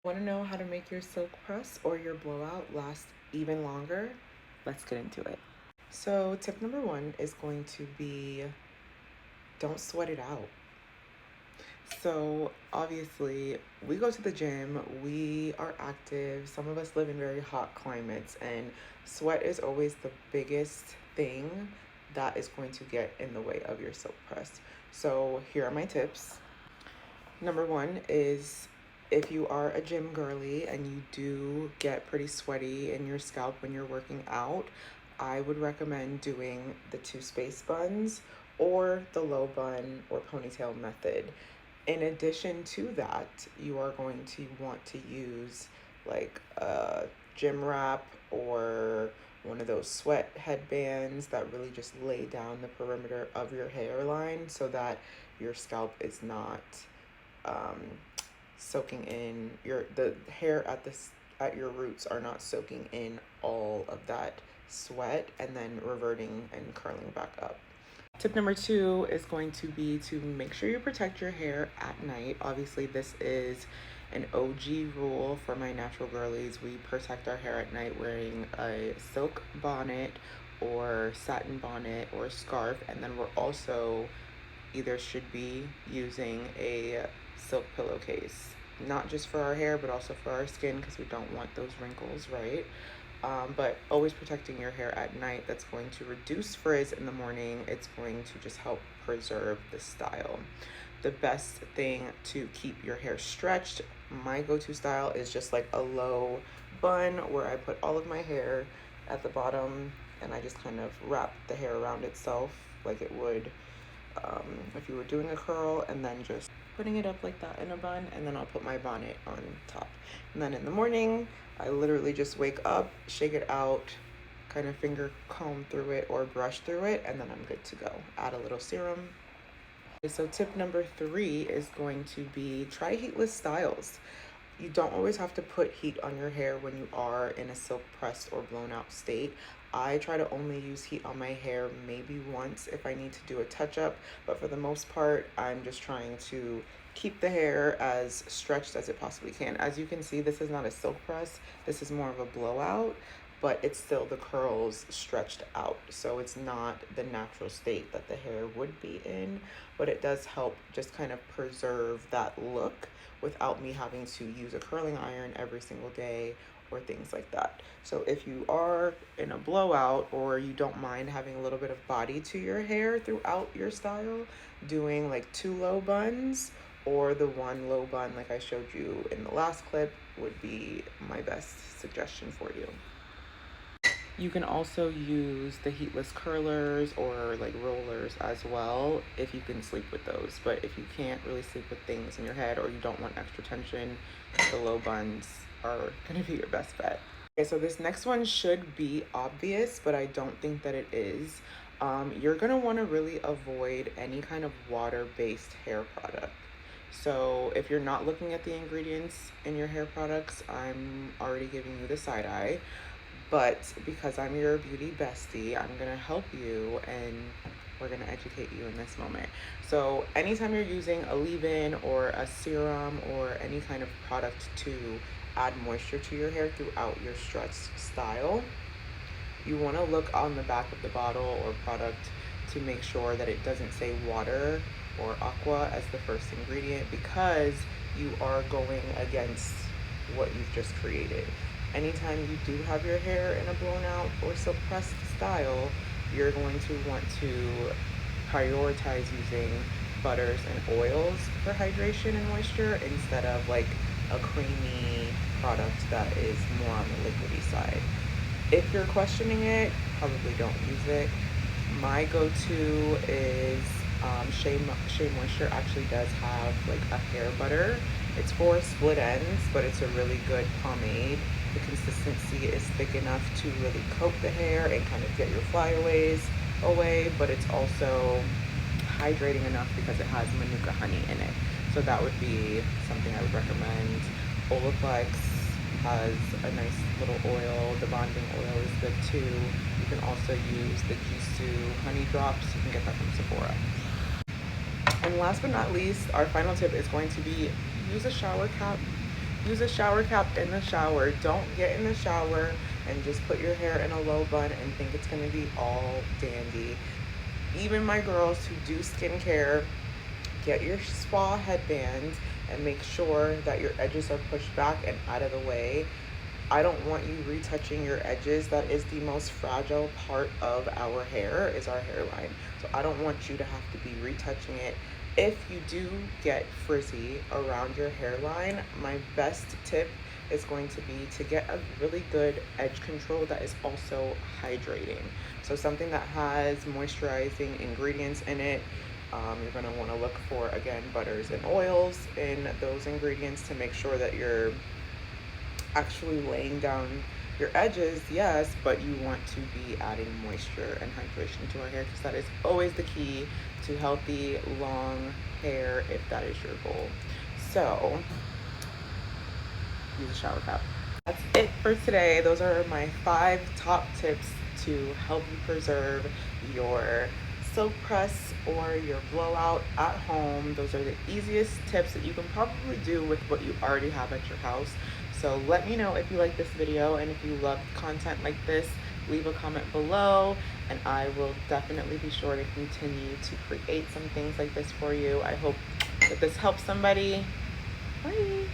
Want to know how to make your silk press or your blowout last even longer? Let's get into it. So, tip number one is going to be don't sweat it out. So, obviously, we go to the gym, we are active. Some of us live in very hot climates, and sweat is always the biggest thing that is going to get in the way of your silk press. So, here are my tips. Number one is if you are a gym girly and you do get pretty sweaty in your scalp when you're working out, I would recommend doing the two space buns or the low bun or ponytail method. In addition to that, you are going to want to use like a gym wrap or one of those sweat headbands that really just lay down the perimeter of your hairline so that your scalp is not um, soaking in the hair at your roots are not soaking in all of that sweat and then reverting and curling back up. Tip number two is going to be to make sure you protect your hair at night. Obviously, this is an OG rule for my natural girlies. We protect our hair at night wearing a silk bonnet or satin bonnet or scarf, and then we're also either should be using a silk pillowcase, not just for our hair, but also for our skin because we don't want those wrinkles, right? But always protecting your hair at night. That's going to reduce frizz in the morning. It's going to just help preserve the style. The best thing to keep your hair stretched, my go-to style is just like a low bun where I put all of my hair at the bottom and I just kind of wrap the hair around itself like it would if you were doing a curl, and then just putting it up like that in a bun, and then I'll put my bonnet on top. And then in the morning, I literally just wake up, shake it out, kind of finger comb through it or brush through it, and then I'm good to go. Add a little serum. So tip number three is going to be try heatless styles. You don't always have to put heat on your hair when you are in a silk pressed or blown out state. I try to only use heat on my hair maybe once if I need to do a touch up, but for the most part, I'm just trying to keep the hair as stretched as it possibly can. As you can see, this is not a silk press, this is more of a blowout, but it's still the curls stretched out. So it's not the natural state that the hair would be in, but it does help just kind of preserve that look without me having to use a curling iron every single day or things like that. So if you are in a blowout or you don't mind having a little bit of body to your hair throughout your style, doing like two low buns or the one low bun like I showed you in the last clip would be my best suggestion for you. You can also use the heatless curlers or like rollers as well if you can sleep with those. But if you can't really sleep with things in your head or you don't want extra tension, the low buns are gonna be your best bet. Okay, so this next one should be obvious, but I don't think that it is. You're gonna wanna really avoid any kind of water-based hair product. So if you're not looking at the ingredients in your hair products, I'm already giving you the side eye. But because I'm your beauty bestie, I'm gonna help you and we're gonna educate you in this moment. So anytime you're using a leave-in or a serum or any kind of product to add moisture to your hair throughout your stretch style, you wanna look on the back of the bottle or product to make sure that it doesn't say water or aqua as the first ingredient because you are going against what you've just created. Anytime you do have your hair in a blown out or silk pressed style, you're going to want to prioritize using butters and oils for hydration and moisture instead of like a creamy product that is more on the liquidy side. If you're questioning it, probably don't use it. My go-to is Shea Moisture actually does have like a hair butter. It's for split ends, but it's a really good pomade. The consistency is thick enough to really coat the hair and kind of get your flyaways away, but it's also hydrating enough because it has manuka honey in it. So that would be something I would recommend. Olaplex has a nice little oil. The bonding oil is good too. You can also use the Jisoo honey drops. You can get that from Sephora. And last but not least, our final tip is going to be use a shower cap. use a shower cap in the shower. Don't get in the shower and just put your hair in a low bun and think it's going to be all dandy. Even my girls who do skincare, get your spa headbands and make sure that your edges are pushed back and out of the way. I don't want you retouching your edges. That is the most fragile part of our hair, is our hairline. So I don't want you to have to be retouching it. If you do get frizzy around your hairline, my best tip is going to be to get a really good edge control that is also hydrating. So something that has moisturizing ingredients in it. You're going to want to look for, again, butters and oils in those ingredients to make sure that you're actually laying down your edges, yes, but you want to be adding moisture and hydration to our hair, because that is always the key to healthy, long hair if that is your goal. So, use a shower cap. That's it for today. Those are my 5 top tips to help you preserve your silk press or your blowout at home. Those are the easiest tips that you can probably do with what you already have at your house. So let me know if you like this video, and if you love content like this, leave a comment below and I will definitely be sure to continue to create some things like this for you. I hope that this helps somebody. Bye.